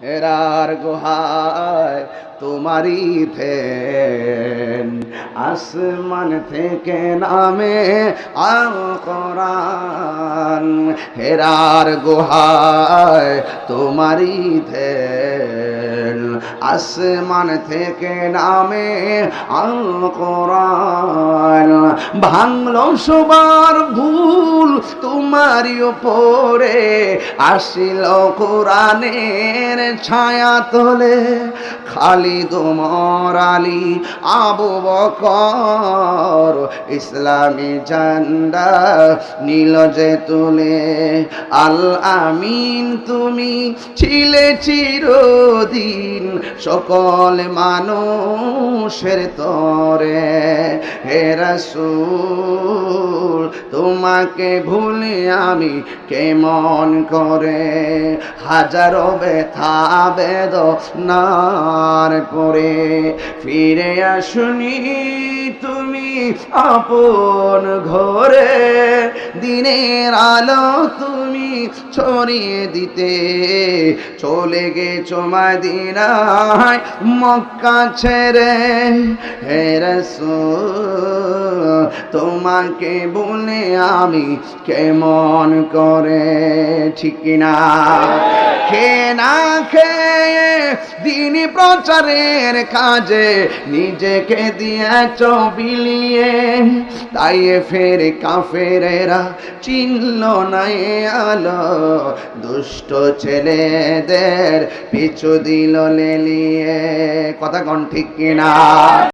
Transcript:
হেরার গুহায় তোমারই ধ্যান, আসমান থেকে নামে আল কোরআন। হেরার গুহায় তোমারই ধ্যান, আসমান থেকে নামে আল কোরআন। ভাঙলো সবার ভুল তোমারই উপরে, আসিল কোরআনের ছায়া তোলে। খালিদ ওমর আলী আবু বকর ইসলামী ঝান্ডা নীল যে তুলে। আল আমিন তুমি ছিলে চিরদিন সকল মানুষের তরে। হে রাসূল তোমাকে ভুলে আমি কেমন করে, হাজারো ব্যথা বেদনার পরে। ফিরে আসুনি তুমি আপন ঘরে, দিনের আলো তুমি ছড়িয়ে দিতে। চলে গেছো মদিনায় মক্কা ছেড়ে। হে রাসূল তোমাকে ভুলে আমি কেমন করে, ঠিক কিনা? খেয়ে না খেয়ে দিন প্রচারের কাজে নিজেকে দিয়েছ বিলিয়ে। তাই ফের কাফেরেরা চিনল না এ আলো, দুষ্ট ছেলেদের পিছু দিল লেলিয়ে। কথা কোন ঠিক কিনা?